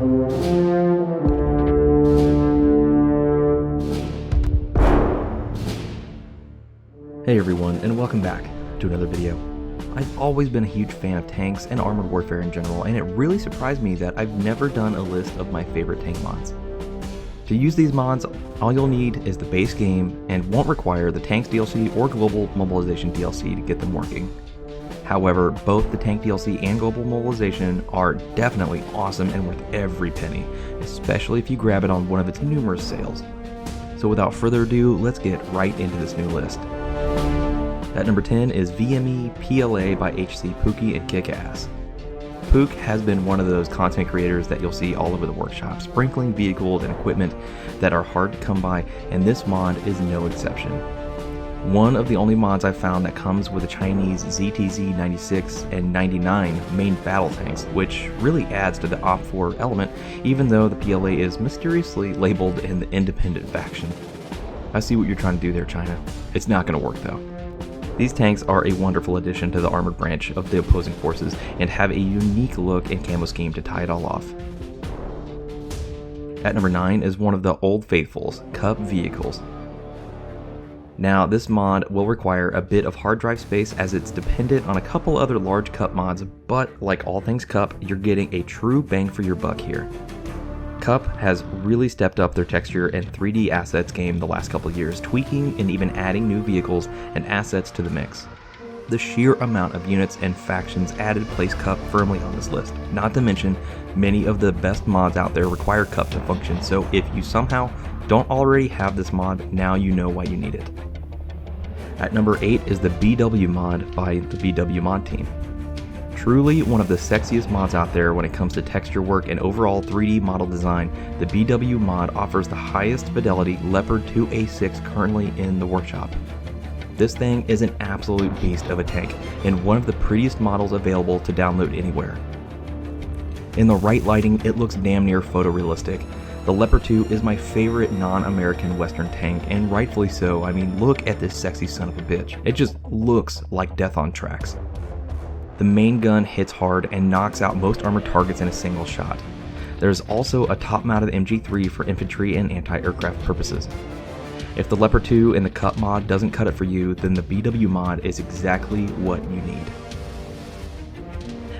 Hey everyone, and welcome back to another video. I've always been a huge fan of tanks and armored warfare in general, and it really surprised me that I've never done a list of my favorite tank mods. To use these mods, all you'll need is the base game and won't require the Tanks DLC or Global Mobilization DLC to get them working. However, both the Tank DLC and Global Mobilization are definitely awesome and worth every penny, especially if you grab it on one of its numerous sales. So without further ado, let's get right into this new list. At number 10 is VME PLA by HC Pookie and Kickass. Pook has been one of those content creators that you'll see all over the workshop, sprinkling vehicles and equipment that are hard to come by, and this mod is no exception. One of the only mods I've found that comes with the Chinese ZTZ 96 and 99 main battle tanks, which really adds to the OP4 element, even though the PLA is mysteriously labeled in the independent faction. I see what you're trying to do there, China. It's not going to work though. These tanks are a wonderful addition to the armored branch of the opposing forces and have a unique look and camo scheme to tie it all off. At number 9 is one of the old faithfuls, Cup Vehicles. Now this mod will require a bit of hard drive space as it's dependent on a couple other large Cup mods, but like all things Cup, you're getting a true bang for your buck here. Cup has really stepped up their texture and 3D assets game the last couple of years, tweaking and even adding new vehicles and assets to the mix. The sheer amount of units and factions added place Cup firmly on this list. Not to mention, many of the best mods out there require Cup to function, so if you somehow don't already have this mod, now you know why you need it. At number 8 is the BWMod by the BWMod team. Truly one of the sexiest mods out there when it comes to texture work and overall 3D model design, the BWMod offers the highest fidelity Leopard 2A6 currently in the workshop. This thing is an absolute beast of a tank and one of the prettiest models available to download anywhere. In the right lighting, it looks damn near photorealistic. The Leopard 2 is my favorite non-American Western tank, and rightfully so. I mean, look at this sexy son of a bitch. It just looks like death on tracks. The main gun hits hard and knocks out most armored targets in a single shot. There's also a top-mounted MG3 for infantry and anti-aircraft purposes. If the Leopard 2 and the Cup mod doesn't cut it for you, then the BW mod is exactly what you need.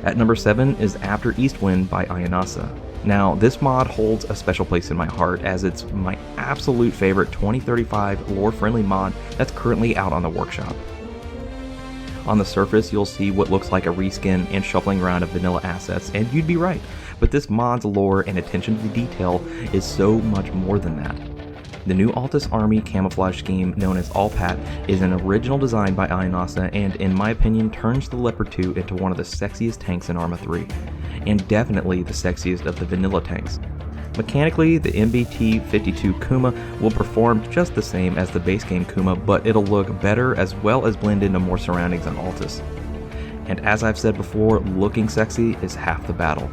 At number 7 is After Eastwind by Ionasa. Now, this mod holds a special place in my heart as it's my absolute favorite 2035 lore-friendly mod that's currently out on the workshop. On the surface, you'll see what looks like a reskin and shuffling around of vanilla assets, and you'd be right, but this mod's lore and attention to detail is so much more than that. The new Altus Army camouflage scheme, known as Allpat, is an original design by Ionasa and, in my opinion, turns the Leopard 2 into one of the sexiest tanks in Arma 3, and definitely the sexiest of the vanilla tanks. Mechanically, the MBT-52 Kuma will perform just the same as the base game Kuma, but it'll look better as well as blend into more surroundings on Altus. And as I've said before, looking sexy is half the battle.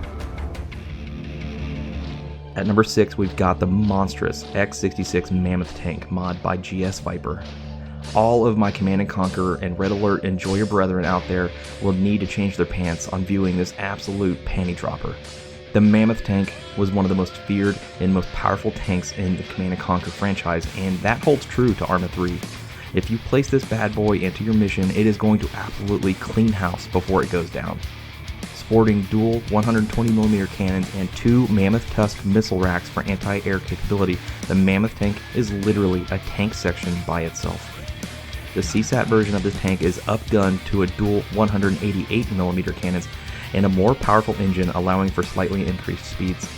At number 6, we've got the monstrous X66 Mammoth tank mod by GS Viper. All of my Command & Conquer and Red Alert Enjoyer brethren out there will need to change their pants on viewing this absolute panty dropper. The Mammoth tank was one of the most feared and most powerful tanks in the Command & Conquer franchise, and that holds true to Arma 3. If you place this bad boy into your mission, it is going to absolutely clean house before it goes down. Sporting dual 120mm cannons and 2 Mammoth Tusk missile racks for anti-air capability, the Mammoth tank is literally a tank section by itself. The CSAT version of this tank is upgunned to a dual 188mm cannons and a more powerful engine, allowing for slightly increased speeds.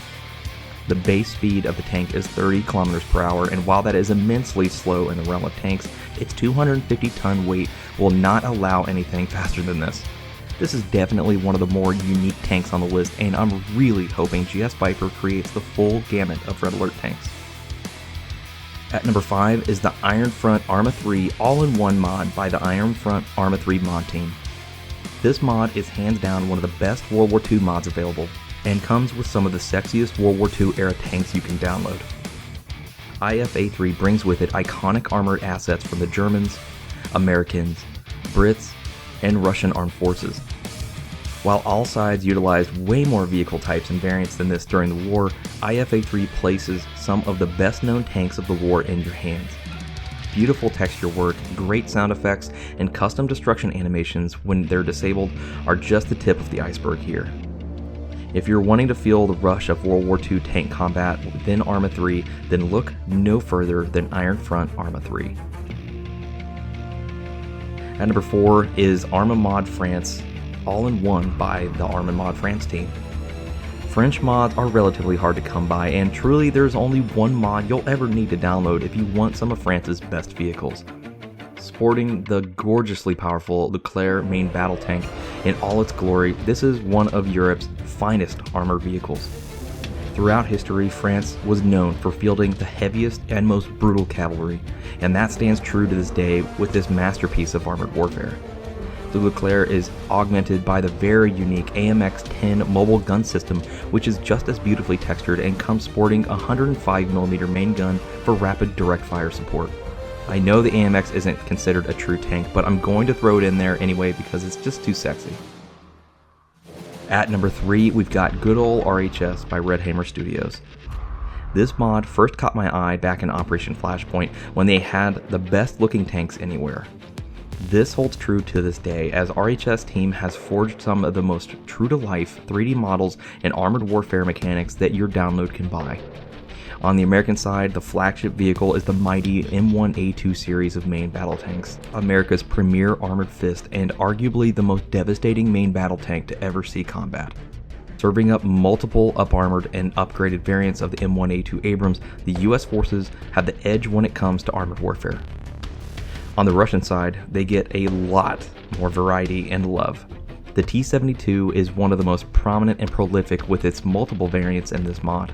The base speed of the tank is 30 km per hour, and while that is immensely slow in the realm of tanks, its 250-ton weight will not allow anything faster than this. This is definitely one of the more unique tanks on the list, and I'm really hoping GS Viper creates the full gamut of Red Alert tanks. At number 5 is the Iron Front Arma 3 all-in-one mod by the Iron Front Arma 3 mod team. This mod is hands down one of the best World War II mods available, and comes with some of the sexiest World War II era tanks you can download. IFA3 brings with it iconic armored assets from the Germans, Americans, Brits, and Russian armed forces. While all sides utilized way more vehicle types and variants than this during the war, IFA3 places some of the best known tanks of the war in your hands. Beautiful texture work, great sound effects, and custom destruction animations when they're disabled are just the tip of the iceberg here. If you're wanting to feel the rush of World War II tank combat within Arma 3, then look no further than Iron Front Arma 3. At number 4 is Arma Mod France, all-in-one by the Arma Mod France team. French mods are relatively hard to come by, and truly there's only one mod you'll ever need to download if you want some of France's best vehicles. Sporting the gorgeously powerful Leclerc main battle tank in all its glory, this is one of Europe's finest armored vehicles. Throughout history, France was known for fielding the heaviest and most brutal cavalry, and that stands true to this day with this masterpiece of armored warfare. The Leclerc is augmented by the very unique AMX-10 mobile gun system, which is just as beautifully textured and comes sporting a 105mm main gun for rapid direct fire support. I know the AMX isn't considered a true tank, but I'm going to throw it in there anyway because it's just too sexy. At number 3, we've got good ol' RHS by Red Hammer Studios. This mod first caught my eye back in Operation Flashpoint when they had the best looking tanks anywhere. This holds true to this day, as RHS team has forged some of the most true-to-life 3D models and armored warfare mechanics that your download can buy. On the American side, the flagship vehicle is the mighty M1A2 series of main battle tanks, America's premier armored fist and arguably the most devastating main battle tank to ever see combat. Serving up multiple up-armored and upgraded variants of the M1A2 Abrams, the US forces have the edge when it comes to armored warfare. On the Russian side, they get a lot more variety and love. The T-72 is one of the most prominent and prolific with its multiple variants in this mod.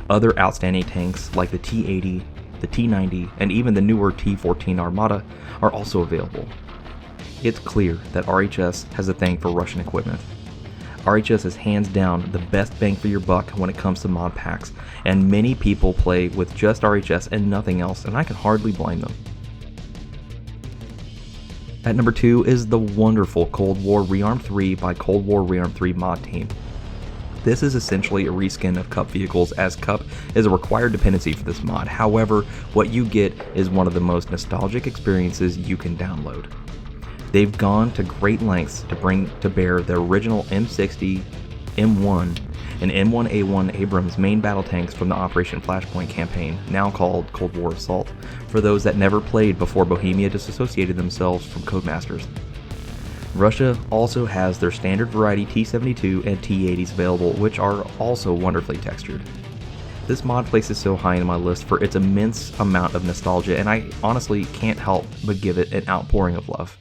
Other outstanding tanks like the T-80, the T-90, and even the newer T-14 Armata are also available. It's clear that RHS has a thing for Russian equipment. RHS is hands down the best bang for your buck when it comes to mod packs, and many people play with just RHS and nothing else, and I can hardly blame them. At number 2 is the wonderful Cold War Rearmed III by Cold War Rearmed III mod team. This is essentially a reskin of Cup vehicles, as Cup is a required dependency for this mod. However, what you get is one of the most nostalgic experiences you can download. They've gone to great lengths to bring to bear the original M60, M1, and M1A1 Abrams main battle tanks from the Operation Flashpoint campaign, now called Cold War Assault, for those that never played before Bohemia disassociated themselves from Codemasters. Russia also has their standard variety T-72 and T-80s available, which are also wonderfully textured. This mod places so high in my list for its immense amount of nostalgia, and I honestly can't help but give it an outpouring of love.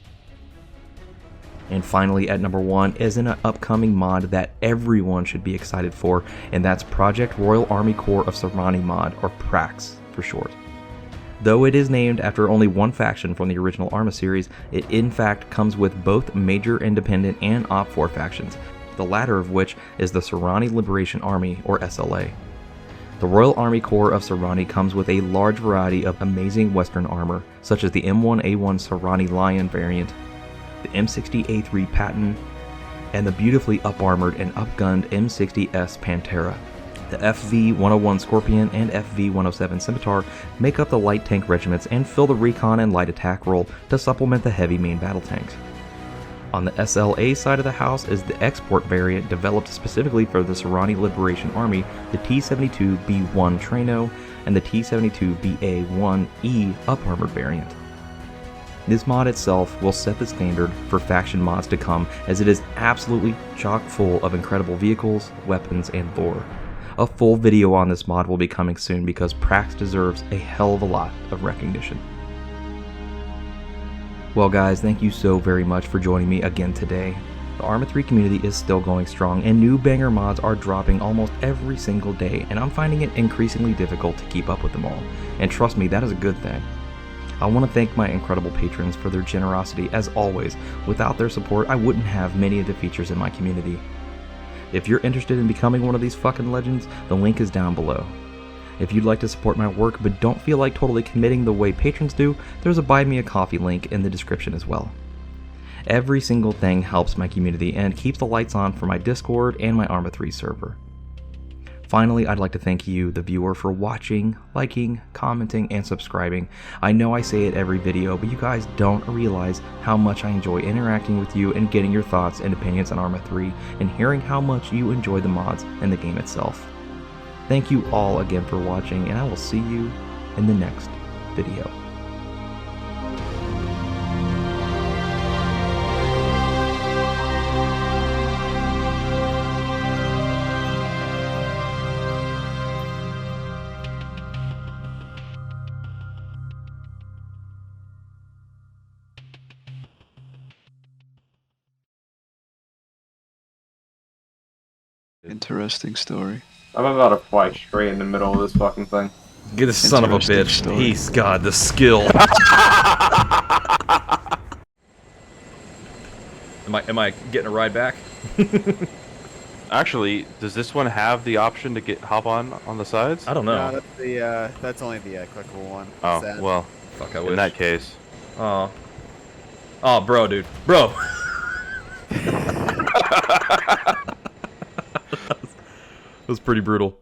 And finally, at number 1 is an upcoming mod that everyone should be excited for, and that's Project Royal Army Corps of Sahrani mod, or PRACS for short. Though it is named after only one faction from the original Arma series, it in fact comes with both major independent and Op4 factions, the latter of which is the Sahrani Liberation Army, or SLA. The Royal Army Corps of Sahrani comes with a large variety of amazing Western armor, such as the M1A1 Sahrani Lion variant, the M60A3 Patton, and the beautifully up-armored and up-gunned M60S Pantera. The FV-101 Scorpion and FV-107 Scimitar make up the light tank regiments and fill the recon and light attack role to supplement the heavy main battle tanks. On the SLA side of the house is the export variant developed specifically for the Sahrani Liberation Army, the T-72B1 Trano, and the T-72BA1E up-armored variant. This mod itself will set the standard for faction mods to come, as it is absolutely chock full of incredible vehicles, weapons, and lore. A full video on this mod will be coming soon because PRACS deserves a hell of a lot of recognition. Well guys, thank you so very much for joining me again today. The Arma 3 community is still going strong, and new banger mods are dropping almost every single day, and I'm finding it increasingly difficult to keep up with them all. And trust me, that is a good thing. I want to thank my incredible patrons for their generosity as always. Without their support, I wouldn't have many of the features in my community. If you're interested in becoming one of these fucking legends, the link is down below. If you'd like to support my work but don't feel like totally committing the way patrons do, there's a Buy Me a Coffee link in the description as well. Every single thing helps my community and keeps the lights on for my Discord and my Arma 3 server. Finally, I'd like to thank you, the viewer, for watching, liking, commenting, and subscribing. I know I say it every video, but you guys don't realize how much I enjoy interacting with you and getting your thoughts and opinions on Arma 3 and hearing how much you enjoy the mods and the game itself. Thank you all again for watching, and I will see you in the next video. Interesting story. I'm about to fly straight in the middle of this fucking thing. Get this son of a bitch. Story. Peace, God, the skill. Am I getting a ride back? Actually, does this one have the option to hop on the sides? I don't know. No, that's only the clickable one. Oh, Sad. well, Fuck, I wish. in that case. Oh. Oh, bro, dude. Bro. That was pretty brutal.